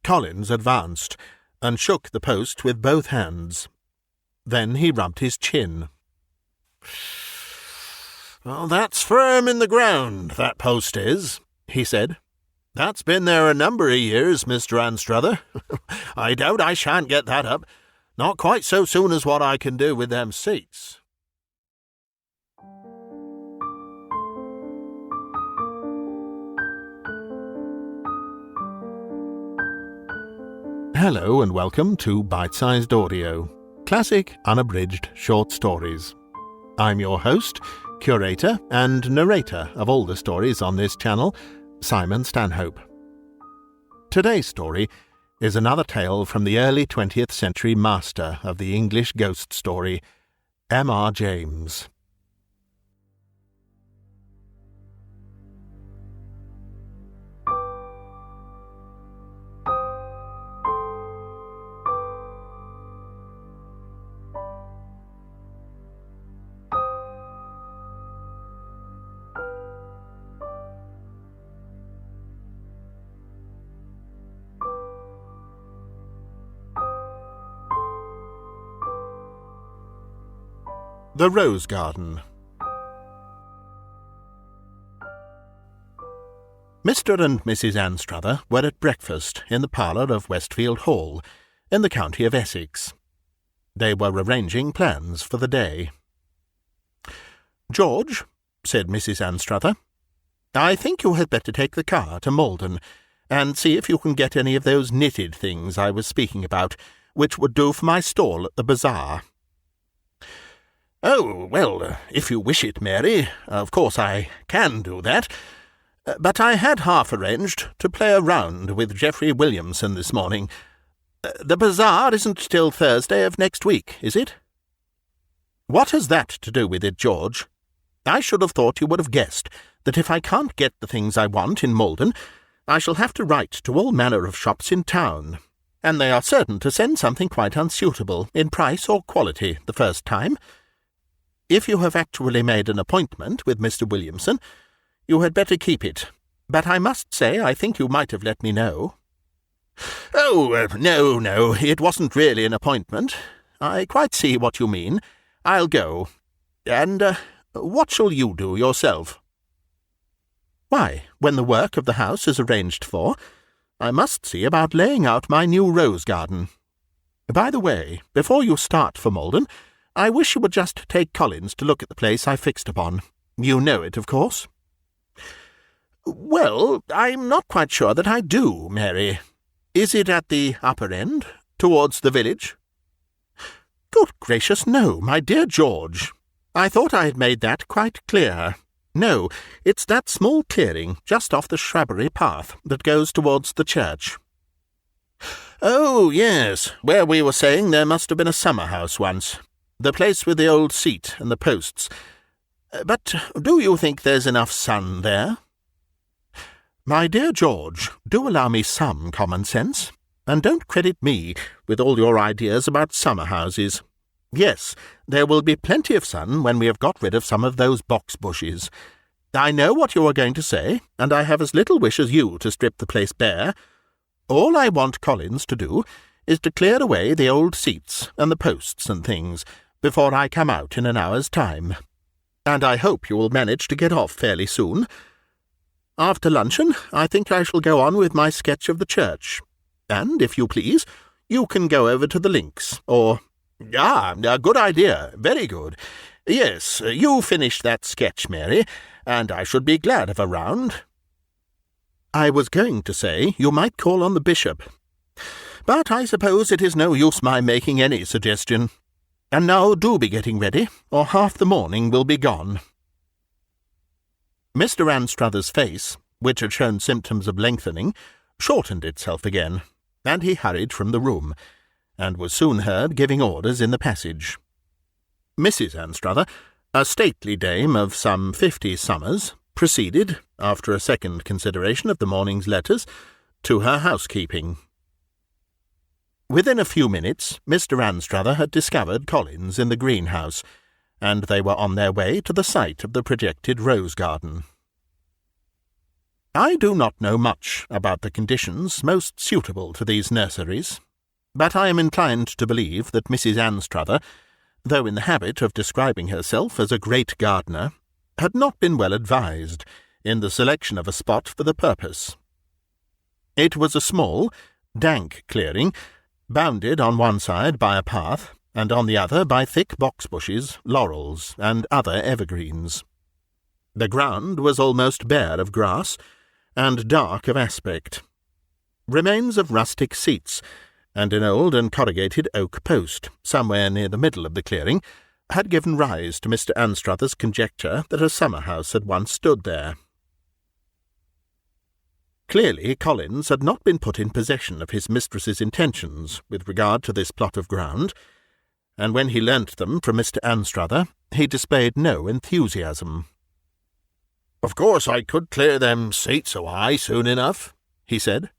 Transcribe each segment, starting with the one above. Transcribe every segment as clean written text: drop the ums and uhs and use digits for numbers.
Collins advanced and shook the post with both hands. Then he rubbed his chin. "Well, that's firm in the ground, that post is," he said. "That's been there a number of years, Mr. Anstruther. I doubt I shan't get that up. Not quite so soon as what I can do with them seats." Hello and welcome to Bitesized Audio, classic unabridged short stories. I'm your host, curator and narrator of all the stories on this channel, Simon Stanhope. Today's story is another tale from the early 20th century master of the English ghost story, M.R. James. The Rose Garden. Mr. and Mrs. Anstruther were at breakfast in the parlour of Westfield Hall, in the county of Essex. They were arranging plans for the day. "George," said Mrs. Anstruther, "I think you had better take the car to Malden, and see if you can get any of those knitted things I was speaking about, which would do for my stall at the bazaar." "Oh, well, if you wish it, Mary, of course I can do that. But I had half arranged to play a round with Geoffrey Williamson this morning. The bazaar isn't till Thursday of next week, is it?" "What has that to do with it, George? I should have thought you would have guessed that if I can't get the things I want in Malden, I shall have to write to all manner of shops in town, and they are certain to send something quite unsuitable in price or quality the first time. If you have actually made an appointment with Mr. Williamson, you had better keep it, but I must say I think you might have let me know." "Oh, no, it wasn't really an appointment. I quite see what you mean. I'll go. And what shall you do yourself?" "Why, when the work of the house is arranged for, I must see about laying out my new rose garden. By the way, before you start for Malden, I wish you would just take Collins to look at the place I fixed upon. You know it, of course." "Well, I'm not quite sure that I do, Mary. Is it at the upper end, towards the village?" "Good gracious, no, my dear George. I thought I had made that quite clear. No, it's that small clearing just off the shrubbery path that goes towards the church." "Oh, yes, where we were saying there must have been a summer-house once. The place with the old seat and the posts. But do you think there's enough sun there?" "My dear George, do allow me some common sense, and don't credit me with all your ideas about summer-houses. Yes, there will be plenty of sun when we have got rid of some of those box bushes. I know what you are going to say, and I have as little wish as you to strip the place bare. All I want Collins to do is to clear away the old seats and the posts and things before I come out in an hour's time, and I hope you will manage to get off fairly soon. After luncheon, I think I shall go on with my sketch of the church, and, if you please, you can go over to the links, or— a good idea, very good. Yes, you finish that sketch, Mary, and I should be glad of a round. I was going to say you might call on the bishop, but I suppose it is no use my making any suggestion. And now do be getting ready, or half the morning will be gone." Mr. Anstruther's face, which had shown symptoms of lengthening, shortened itself again, and he hurried from the room, and was soon heard giving orders in the passage. Mrs. Anstruther, a stately dame of some 50 summers, proceeded, after a second consideration of the morning's letters, to her housekeeping. Within a few minutes, Mr. Anstruther had discovered Collins in the greenhouse, and they were on their way to the site of the projected rose garden. I do not know much about the conditions most suitable to these nurseries, but I am inclined to believe that Mrs. Anstruther, though in the habit of describing herself as a great gardener, had not been well advised in the selection of a spot for the purpose. It was a small, dank clearing, bounded on one side by a path, and on the other by thick box bushes, laurels, and other evergreens. The ground was almost bare of grass, and dark of aspect. Remains of rustic seats, and an old and corrugated oak post, somewhere near the middle of the clearing, had given rise to Mr. Anstruther's conjecture that a summer-house had once stood there. Clearly Collins had not been put in possession of his mistress's intentions with regard to this plot of ground, and when he learnt them from Mr. Anstruther, he displayed no enthusiasm. "Of course I could clear them seats away soon enough," he said.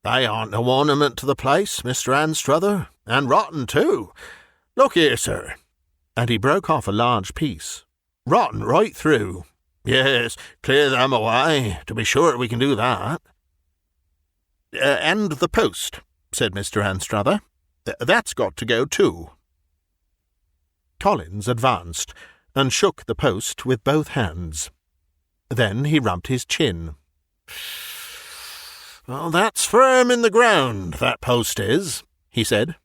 "They aren't no ornament to the place, Mr. Anstruther, and rotten too. Look here, sir," and he broke off a large piece. "Rotten right through. Yes, clear them away, to be sure we can do that." "And the post," said Mr. Anstruther. "That's got to go too." Collins advanced, and shook the post with both hands. Then he rubbed his chin. "Well, that's firm in the ground, that post is," he said.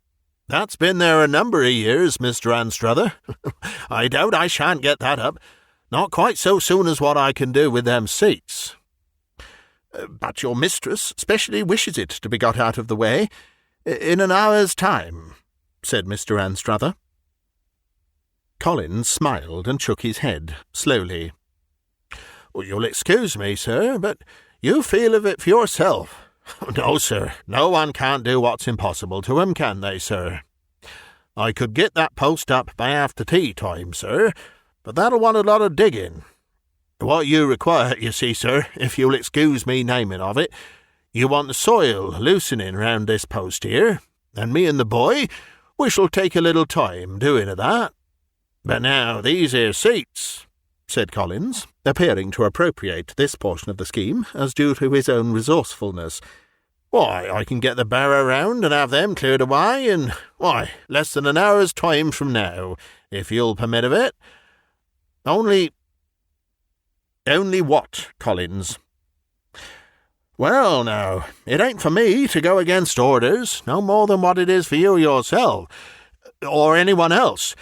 "That's been there a number of years, Mr. Anstruther. I doubt I shan't get that up, not quite so soon as what I can do with them seats." "But your mistress specially wishes it to be got out of the way in an hour's time," said Mr. Anstruther. Collins smiled and shook his head, slowly. "You'll excuse me, sir, but you feel of it for yourself. No, sir, no one can't do what's impossible to 'em, can they, sir? I could get that post up by after tea time, sir, but that'll want a lot of digging. What you require, you see, sir, if you'll excuse me naming of it, you want the soil loosening round this post here, and me and the boy, we shall take a little time doing of that. But now these here seats," said Collins, appearing to appropriate this portion of the scheme as due to his own resourcefulness. "Why, I can get the barrow round and have them cleared away in, less than an hour's time from now, if you'll permit of it. Only what, Collins?" "Well, now, it ain't for me to go against orders, no more than what it is for you yourself, or anyone else."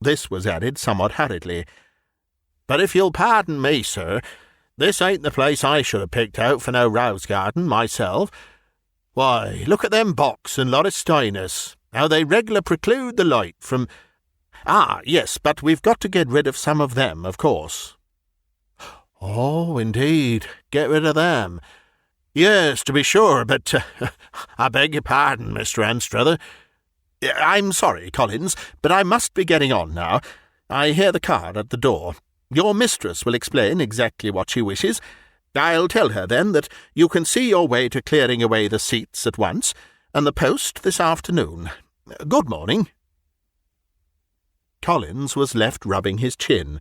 This was added somewhat hurriedly. "But if you'll pardon me, sir, this ain't the place I should have picked out for no rose garden myself. Why, look at them box and laurestinus, how they reg'lar preclude the light from— Ah, yes, but we've got to get rid of some of them, of course." "Oh, indeed, get rid of them." "Yes, to be sure, but I beg your pardon, Mr. Anstruther. I'm sorry, Collins, but I must be getting on now. I hear the car at the door. Your mistress will explain exactly what she wishes. I'll tell her, then, that you can see your way to clearing away the seats at once, and the post this afternoon. Good morning." Collins was left rubbing his chin.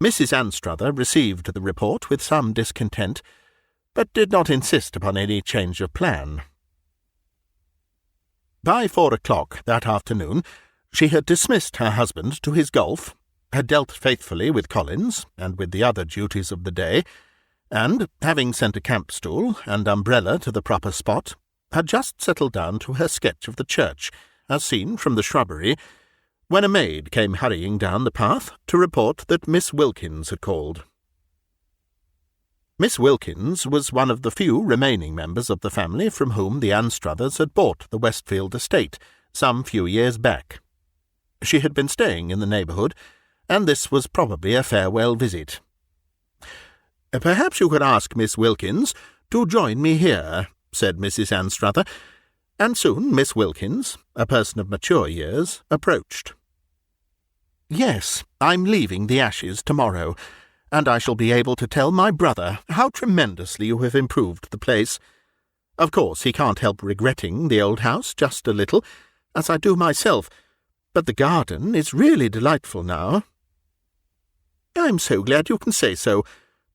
Mrs. Anstruther received the report with some discontent, but did not insist upon any change of plan. By 4 o'clock that afternoon she had dismissed her husband to his golf, had dealt faithfully with Collins and with the other duties of the day, and, having sent a camp-stool and umbrella to the proper spot, had just settled down to her sketch of the church, as seen from the shrubbery, when a maid came hurrying down the path to report that Miss Wilkins had called. Miss Wilkins was one of the few remaining members of the family from whom the Anstruthers had bought the Westfield estate some few years back. She had been staying in the neighbourhood, and this was probably a farewell visit. "Perhaps you could ask Miss Wilkins to join me here," said Mrs. Anstruther, and soon Miss Wilkins, a person of mature years, approached. "Yes, I'm leaving the Ashes tomorrow, and I shall be able to tell my brother how tremendously you have improved the place. Of course he can't help regretting the old house just a little, as I do myself, but the garden is really delightful now." "I'm so glad you can say so.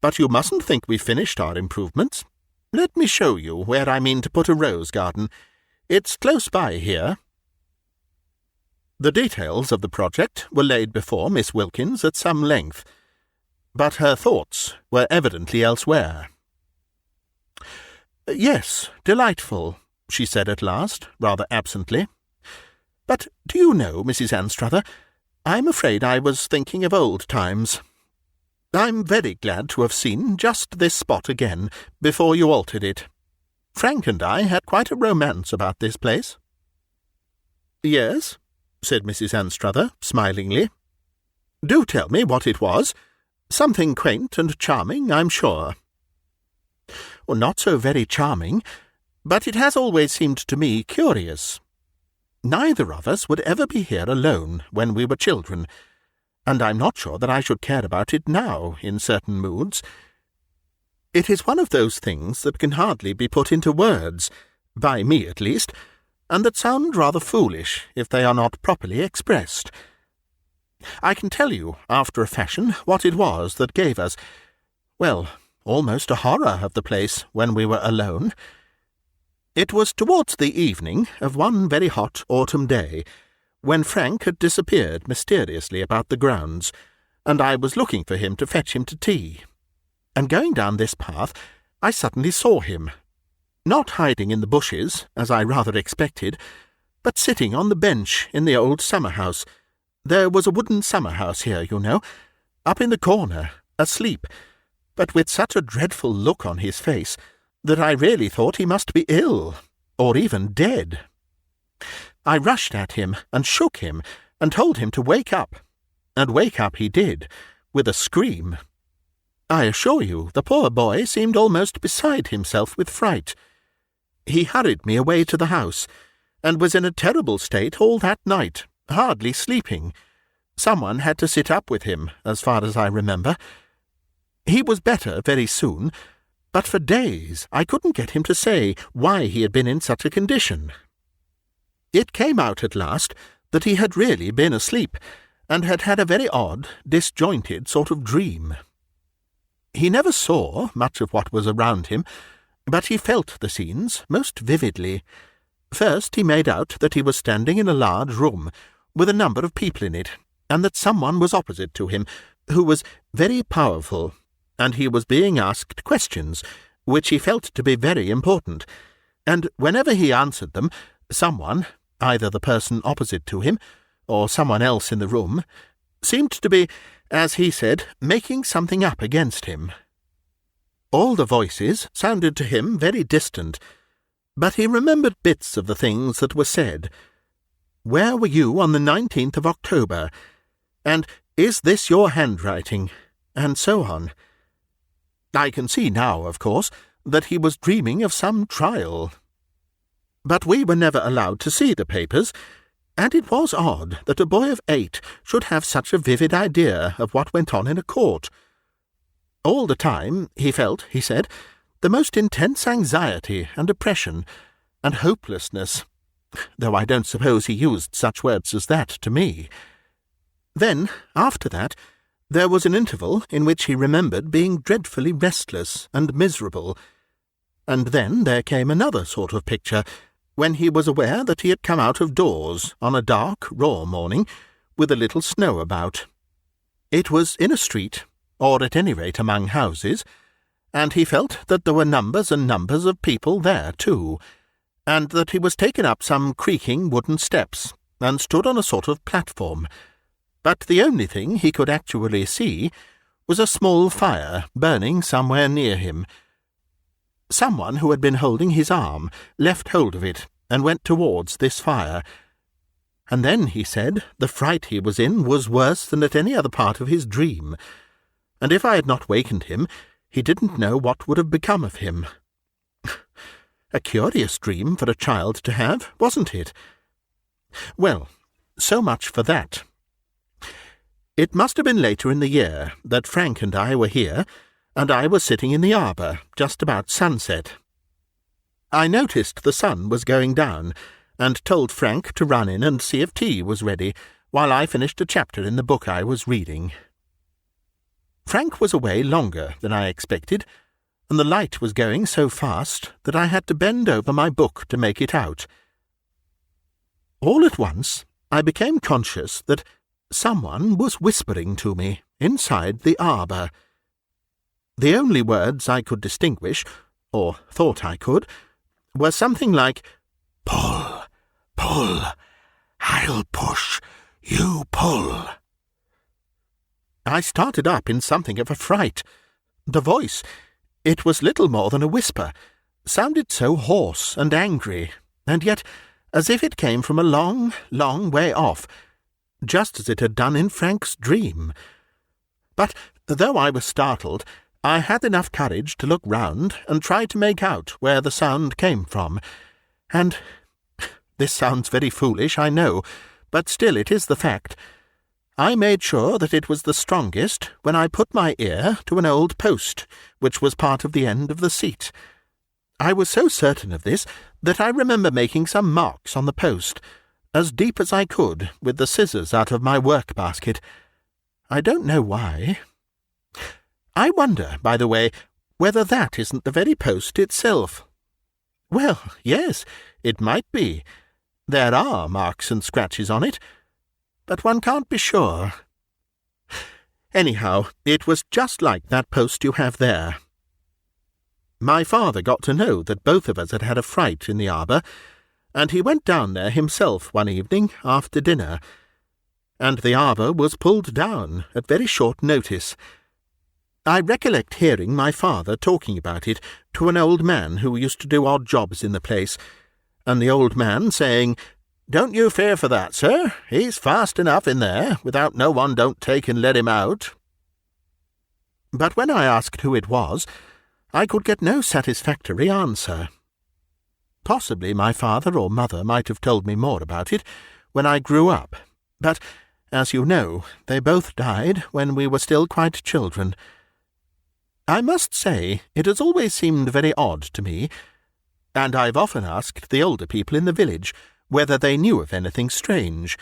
But you mustn't think we've finished our improvements. Let me show you where I mean to put a rose garden. It's close by here." The details of the project were laid before Miss Wilkins at some length, but her thoughts were evidently elsewhere. "Yes, delightful," she said at last, rather absently. "But do you know, Mrs. Anstruther, I'm afraid I was thinking of old times. I'm very glad to have seen just this spot again, before you altered it. Frank and I had quite a romance about this place." "Yes," said Mrs. Anstruther, smilingly. "Do tell me what it was. Something quaint and charming, I'm sure." "Well, not so very charming, but it has always seemed to me curious. Neither of us would ever be here alone when we were children, and I'm not sure that I should care about it now in certain moods. It is one of those things that can hardly be put into words, by me at least, and that sound rather foolish if they are not properly expressed. I can tell you, after a fashion, what it was that gave us, well, almost a horror of the place when we were alone. It was towards the evening of one very hot autumn day, when Frank had disappeared mysteriously about the grounds, and I was looking for him to fetch him to tea. And going down this path, I suddenly saw him, not hiding in the bushes, as I rather expected, but sitting on the bench in the old summer-house. There was a wooden summer-house here, you know, up in the corner, asleep, but with such a dreadful look on his face that I really thought he must be ill, or even dead. I rushed at him and shook him and told him to wake up, and wake up he did, with a scream. I assure you the poor boy seemed almost beside himself with fright. He hurried me away to the house, and was in a terrible state all that night, hardly sleeping. Someone had to sit up with him, as far as I remember. He was better very soon, but for days I couldn't get him to say why he had been in such a condition. It came out at last that he had really been asleep, and had had a very odd, disjointed sort of dream. He never saw much of what was around him, but he felt the scenes most vividly. First he made out that he was standing in a large room, with a number of people in it, and that someone was opposite to him, who was very powerful, and he was being asked questions, which he felt to be very important, and whenever he answered them, someone, either the person opposite to him, or someone else in the room, seemed to be, as he said, making something up against him. All the voices sounded to him very distant, but he remembered bits of the things that were said. "Where were you on the 19th of October?" and "Is this your handwriting?" and so on. I can see now, of course, that he was dreaming of some trial. But we were never allowed to see the papers, and it was odd that a boy of 8 should have such a vivid idea of what went on in a court. All the time he felt, he said, the most intense anxiety and oppression and hopelessness, though I don't suppose he used such words as that to me. Then, after that, there was an interval in which he remembered being dreadfully restless and miserable, and then there came another sort of picture, when he was aware that he had come out of doors on a dark, raw morning, with a little snow about. It was in a street, or at any rate among houses, and he felt that there were numbers and numbers of people there too, and that he was taken up some creaking wooden steps, and stood on a sort of platform. But the only thing he could actually see was a small fire burning somewhere near him. Someone who had been holding his arm left hold of it and went towards this fire. And then, he said, the fright he was in was worse than at any other part of his dream, and if I had not wakened him, he didn't know what would have become of him. A curious dream for a child to have, wasn't it? Well, so much for that. It must have been later in the year that Frank and I were here, and I was sitting in the arbour, just about sunset. I noticed the sun was going down, and told Frank to run in and see if tea was ready, while I finished a chapter in the book I was reading. Frank was away longer than I expected, and the light was going so fast that I had to bend over my book to make it out. All at once I became conscious that someone was whispering to me inside the arbour. The only words I could distinguish, or thought I could, were something like, "Pull, pull, I'll push, you pull." I started up in something of a fright. The voice, it was little more than a whisper, sounded so hoarse and angry, and yet as if it came from a long, long way off, just as it had done in Frank's dream. But though I was startled, I had enough courage to look round and try to make out where the sound came from, and this sounds very foolish, I know, but still it is the fact. I made sure that it was the strongest when I put my ear to an old post, which was part of the end of the seat. I was so certain of this that I remember making some marks on the post, as deep as I could, with the scissors out of my work-basket. I don't know why. I wonder, by the way, whether that isn't the very post itself. Well, yes, it might be. There are marks and scratches on it, but one can't be sure. Anyhow, it was just like that post you have there. My father got to know that both of us had had a fright in the arbour, and he went down there himself one evening after dinner, and the arbour was pulled down at very short notice. I recollect hearing my father talking about it to an old man who used to do odd jobs in the place, and the old man saying, "Don't you fear for that, sir. He's fast enough in there, without no one don't take and let him out." But when I asked who it was, I could get no satisfactory answer. Possibly my father or mother might have told me more about it when I grew up, but, as you know, they both died when we were still quite children. I must say it has always seemed very odd to me, and I've often asked the older people in the village whether they knew of anything strange.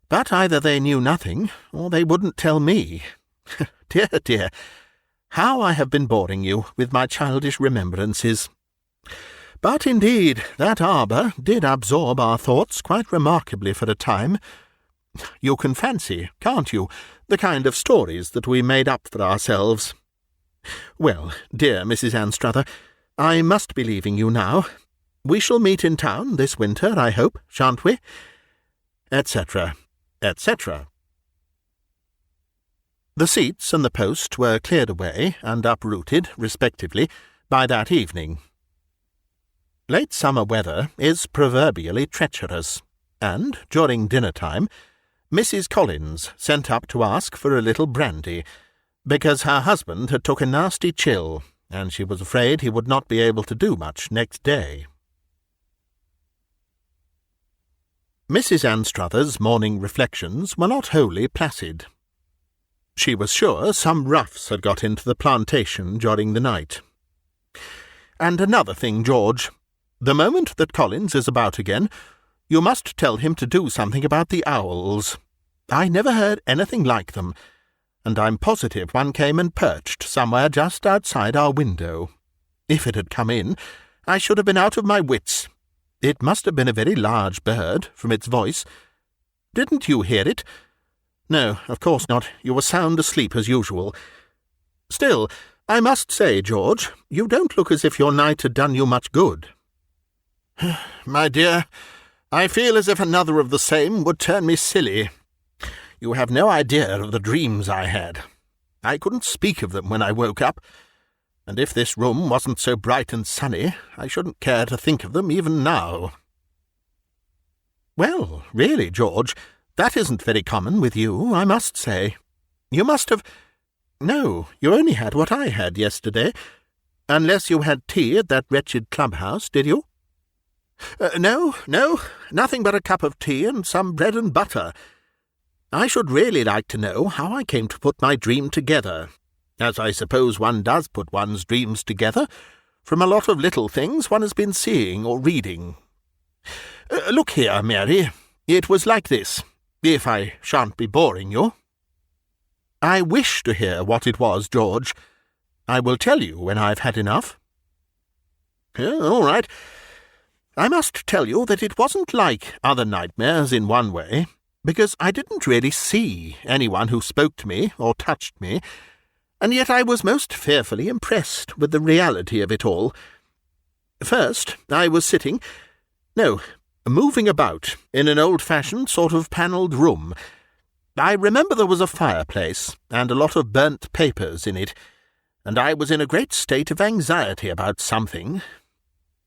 But either they knew nothing, or they wouldn't tell me. Dear, dear, how I have been boring you with my childish remembrances. But indeed, that arbour did absorb our thoughts quite remarkably for a time. You can fancy, can't you, the kind of stories that we made up for ourselves. Well, dear Mrs. Anstruther, I must be leaving you now. We shall meet in town this winter, I hope, shan't we? Etc., etc. The seats and the post were cleared away and uprooted, respectively, by that evening. Late summer weather is proverbially treacherous, and, during dinner-time, Mrs. Collins sent up to ask for a little brandy, because her husband had took a nasty chill, and she was afraid he would not be able to do much next day. Mrs. Anstruther's morning reflections were not wholly placid. She was sure some roughs had got into the plantation during the night. "And another thing, George, the moment that Collins is about again, you must tell him to do something about the owls. I never heard anything like them, and I'm positive one came and perched somewhere just outside our window. If it had come in, I should have been out of my wits. It must have been a very large bird, from its voice. Didn't you hear it? No, of course not. You were sound asleep as usual. Still, I must say, George, you don't look as if your night had done you much good." "My dear, I feel as if another of the same would turn me silly. You have no idea of the dreams I had. I couldn't speak of them when I woke up, and if this room wasn't so bright and sunny, I shouldn't care to think of them even now." "Well, really, George, that isn't very common with you, I must say. You must have— No, you only had what I had yesterday, unless you had tea at that wretched clubhouse, did you?" No, nothing but a cup of tea and some bread and butter. I should really like to know how I came to put my dream together, as I suppose one does put one's dreams together, from a lot of little things one has been seeing or reading. Look here, Mary, it was like this, if I shan't be boring you. I wish to hear what it was, George. I will tell you when I've had enough. All right. I must tell you that it wasn't like other nightmares in one way, because I didn't really see anyone who spoke to me or touched me, and yet I was most fearfully impressed with the reality of it all. First, I was moving about in an old-fashioned sort of panelled room. I remember there was a fireplace and a lot of burnt papers in it, and I was in a great state of anxiety about something.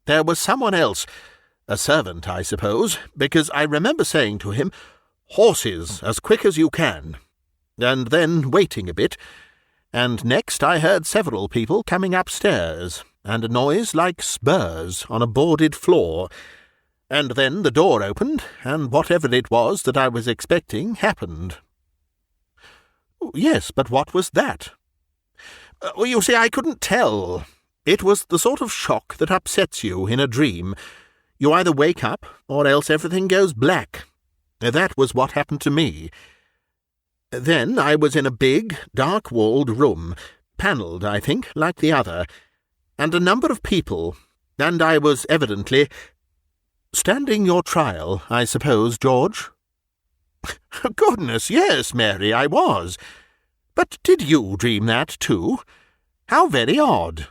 There was someone else, a servant, I suppose, because I remember saying to him, "Horses, as quick as you can," and then waiting a bit, and next I heard several people coming upstairs, and a noise like spurs on a boarded floor, and then the door opened, and whatever it was that I was expecting happened. Yes, but what was that? You see, I couldn't tell. It was the sort of shock that upsets you in a dream. You either wake up, or else everything goes black. That was what happened to me. Then I was in a big, dark-walled room, panelled, I think, like the other, and a number of people, and I was evidently standing your trial, I suppose, George? Goodness, yes, Mary, I was. But did you dream that too? How very odd.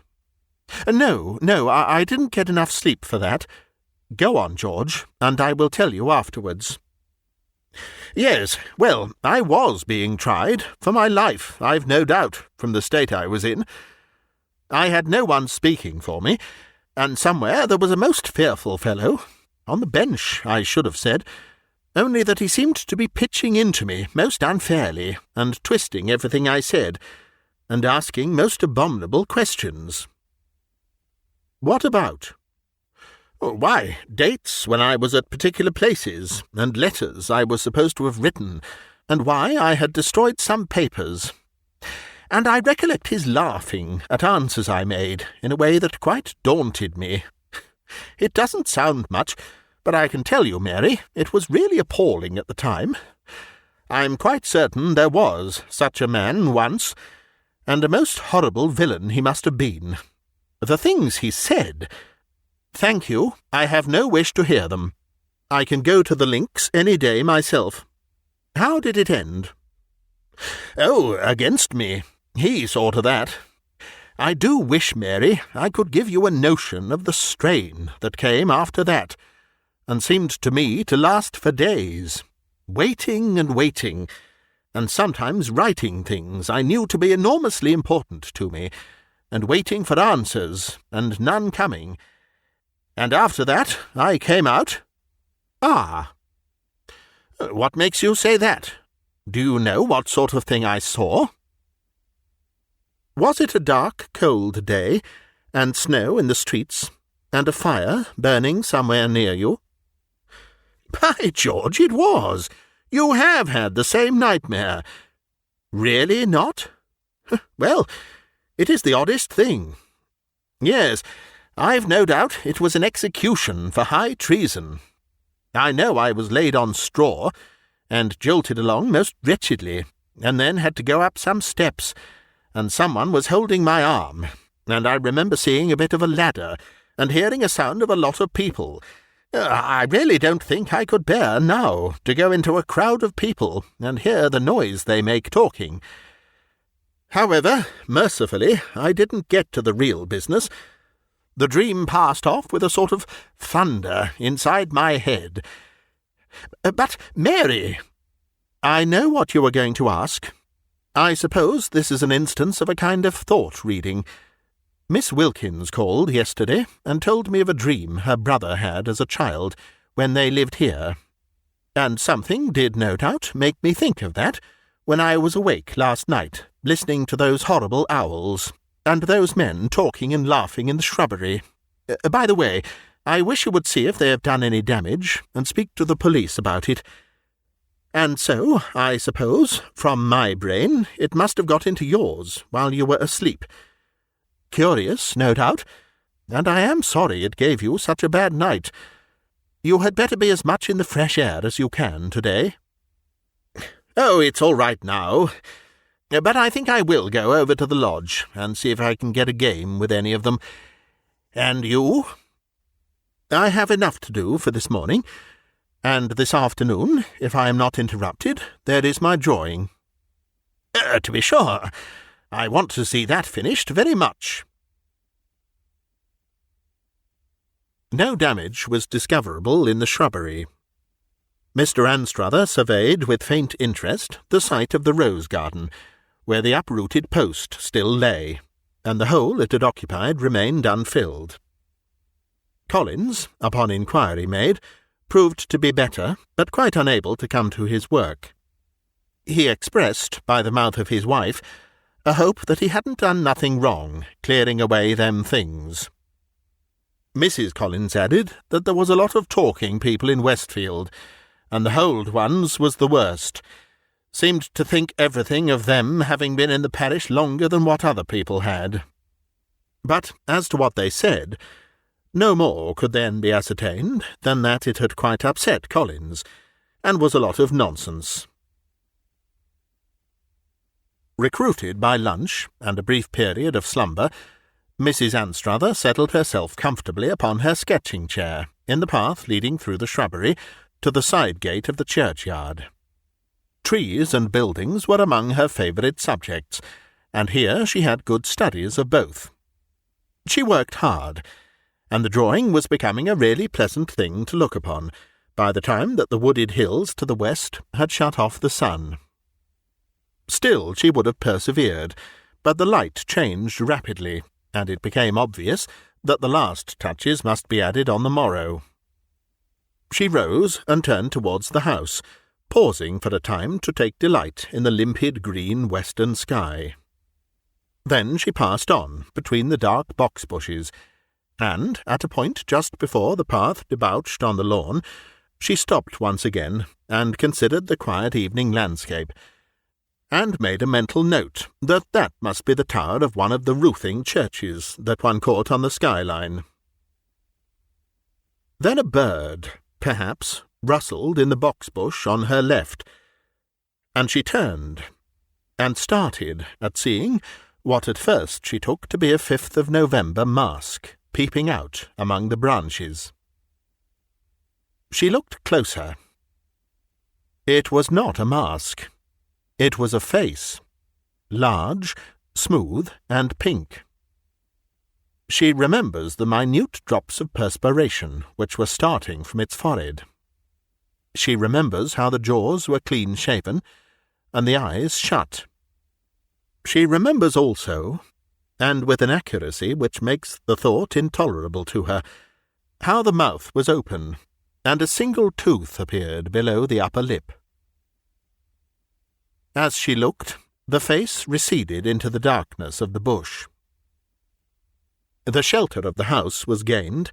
No, I didn't get enough sleep for that. Go on, George, and I will tell you afterwards. Yes, well, I was being tried for my life, I've no doubt, from the state I was in. I had no one speaking for me, and somewhere there was a most fearful fellow, on the bench, I should have said, only that he seemed to be pitching into me most unfairly, and twisting everything I said, and asking most abominable questions. What about? Why, dates when I was at particular places, and letters I was supposed to have written, and why I had destroyed some papers. And I recollect his laughing at answers I made in a way that quite daunted me. It doesn't sound much, but I can tell you, Mary, it was really appalling at the time. I'm quite certain there was such a man once, and a most horrible villain he must have been. The things he said— Thank you, I have no wish to hear them. I can go to the links any day myself. How did it end? Oh, against me. He saw to that. I do wish, Mary, I could give you a notion of the strain that came after that, and seemed to me to last for days, waiting and waiting, and sometimes writing things I knew to be enormously important to me, and waiting for answers, and none coming. And after that I came out. Ah! What makes you say that? Do you know what sort of thing I saw? Was it a dark, cold day, and snow in the streets, and a fire burning somewhere near you? By George, it was! You have had the same nightmare. Really not? Well, it is the oddest thing. Yes, I've no doubt it was an execution for high treason. I know I was laid on straw, and jolted along most wretchedly, and then had to go up some steps, and someone was holding my arm, and I remember seeing a bit of a ladder, and hearing a sound of a lot of people. I really don't think I could bear now to go into a crowd of people and hear the noise they make talking. However, mercifully, I didn't get to the real business. The dream passed off with a sort of thunder inside my head. But, Mary, I know what you are going to ask. I suppose this is an instance of a kind of thought-reading. Miss Wilkins called yesterday and told me of a dream her brother had as a child when they lived here, and something did no doubt make me think of that when I was awake last night, listening to those horrible owls, and those men talking and laughing in the shrubbery. By the way, I wish you would see if they have done any damage, and speak to the police about it. And so, I suppose, from my brain, it must have got into yours while you were asleep. Curious, no doubt, and I am sorry it gave you such a bad night. You had better be as much in the fresh air as you can today. Oh, it's all right now. But I think I will go over to the lodge and see if I can get a game with any of them. And you? I have enough to do for this morning, and this afternoon, if I am not interrupted, there is my drawing. To be sure. I want to see that finished very much. No damage was discoverable in the shrubbery. Mr. Anstruther surveyed with faint interest the site of the rose garden, where the uprooted post still lay, and the hole it had occupied remained unfilled. Collins, upon inquiry made, proved to be better, but quite unable to come to his work. He expressed, by the mouth of his wife, a hope that he hadn't done nothing wrong, clearing away them things. Mrs. Collins added that there was a lot of talking people in Westfield, and the old ones was the worst. Seemed to think everything of them having been in the parish longer than what other people had. But as to what they said, no more could then be ascertained than that it had quite upset Collins, and was a lot of nonsense. Recruited by lunch and a brief period of slumber, Mrs. Anstruther settled herself comfortably upon her sketching chair in the path leading through the shrubbery to the side gate of the churchyard. Trees and buildings were among her favourite subjects, and here she had good studies of both. She worked hard, and the drawing was becoming a really pleasant thing to look upon by the time that the wooded hills to the west had shut off the sun. Still she would have persevered, but the light changed rapidly, and it became obvious that the last touches must be added on the morrow. She rose and turned towards the house, pausing for a time to take delight in the limpid green western sky. Then she passed on between the dark box bushes, and, at a point just before the path debouched on the lawn, she stopped once again and considered the quiet evening landscape, and made a mental note that that must be the tower of one of the roofing churches that one caught on the skyline. Then a bird, perhaps, rustled in the box-bush on her left, and she turned, and started at seeing what at first she took to be a 5th of November mask peeping out among the branches. She looked closer. It was not a mask. It was a face, large, smooth, and pink. She remembers the minute drops of perspiration which were starting from its forehead. She remembers how the jaws were clean-shaven, and the eyes shut. She remembers also, and with an accuracy which makes the thought intolerable to her, how the mouth was open, and a single tooth appeared below the upper lip. As she looked, the face receded into the darkness of the bush. The shelter of the house was gained,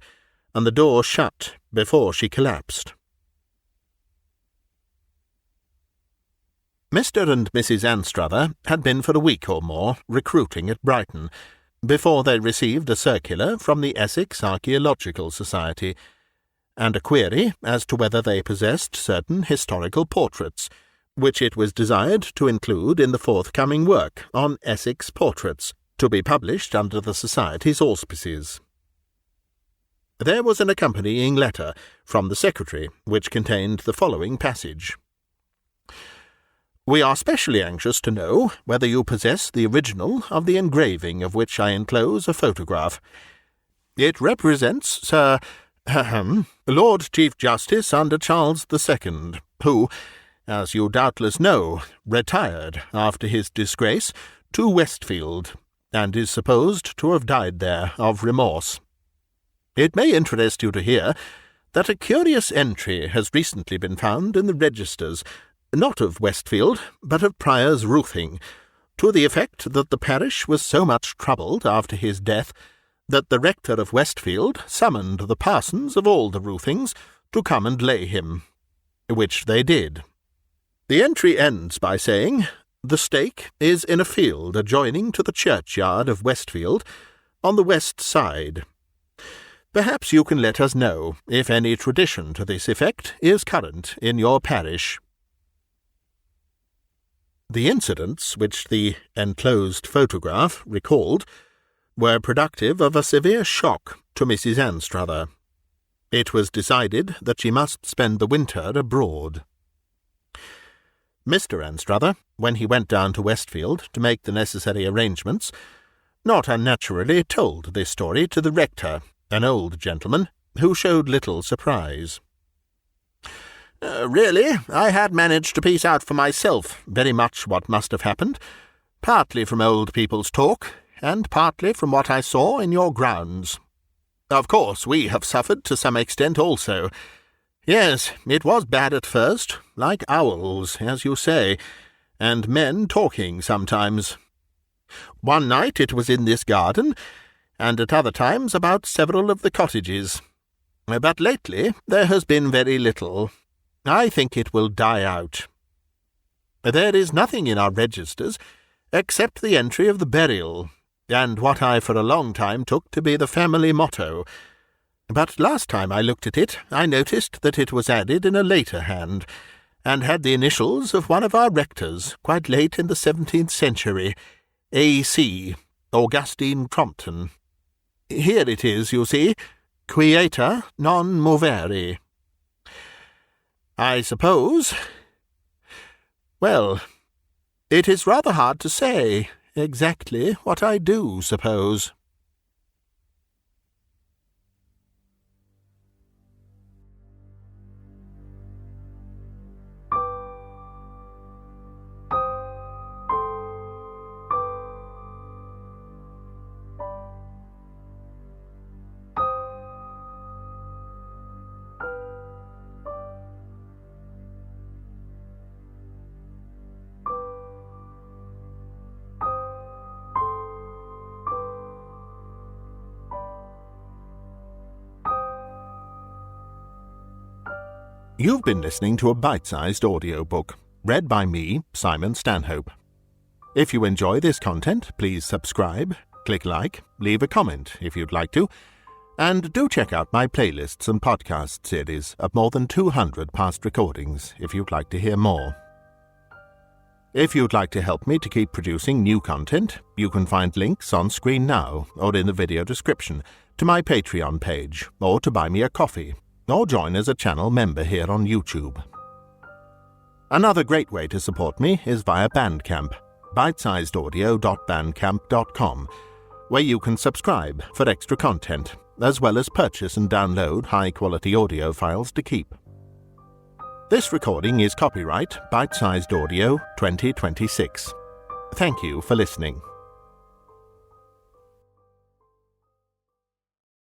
and the door shut before she collapsed. Mr. and Mrs. Anstruther had been for a week or more recruiting at Brighton, before they received a circular from the Essex Archaeological Society, and a query as to whether they possessed certain historical portraits, which it was desired to include in the forthcoming work on Essex portraits, to be published under the Society's auspices. There was an accompanying letter from the Secretary, which contained the following passage. "We are specially anxious to know whether you possess the original of the engraving of which I enclose a photograph. It represents Sir Lord Chief Justice under Charles II, who, as you doubtless know, retired after his disgrace to Westfield, and is supposed to have died there of remorse. It may interest you to hear that a curious entry has recently been found in the registers, not of Westfield, but of Prior's Roofing, to the effect that the parish was so much troubled after his death that the rector of Westfield summoned the parsons of all the roofings to come and lay him, which they did. The entry ends by saying, 'The stake is in a field adjoining to the churchyard of Westfield, on the west side.' Perhaps you can let us know if any tradition to this effect is current in your parish." The incidents which the enclosed photograph recalled were productive of a severe shock to Mrs. Anstruther. It was decided that she must spend the winter abroad. Mr. Anstruther, when he went down to Westfield to make the necessary arrangements, not unnaturally told this story to the rector, an old gentleman, who showed little surprise. Really, I had managed to piece out for myself very much what must have happened, partly from old people's talk, and partly from what I saw in your grounds. Of course, we have suffered to some extent also. Yes, it was bad at first, like owls, as you say, and men talking sometimes. One night it was in this garden, and at other times about several of the cottages. But lately there has been very little. I think it will die out. There is nothing in our registers except the entry of the burial, and what I for a long time took to be the family motto. But last time I looked at it, I noticed that it was added in a later hand, and had the initials of one of our rectors, quite late in the 17th century, A.C., Augustine Crompton. Here it is, you see, Quieta non movere. I suppose... Well, it is rather hard to say exactly what I do suppose. You've been listening to a bite-sized audiobook, read by me, Simon Stanhope. If you enjoy this content, please subscribe, click like, leave a comment if you'd like to, and do check out my playlists and podcast series of more than 200 past recordings if you'd like to hear more. If you'd like to help me to keep producing new content, you can find links on screen now or in the video description to my Patreon page, or to buy me a coffee, or join as a channel member here on YouTube. Another great way to support me is via Bandcamp, bitesizedaudio.bandcamp.com, where you can subscribe for extra content, as well as purchase and download high-quality audio files to keep. This recording is copyright Bitesized Audio 2026. Thank you for listening.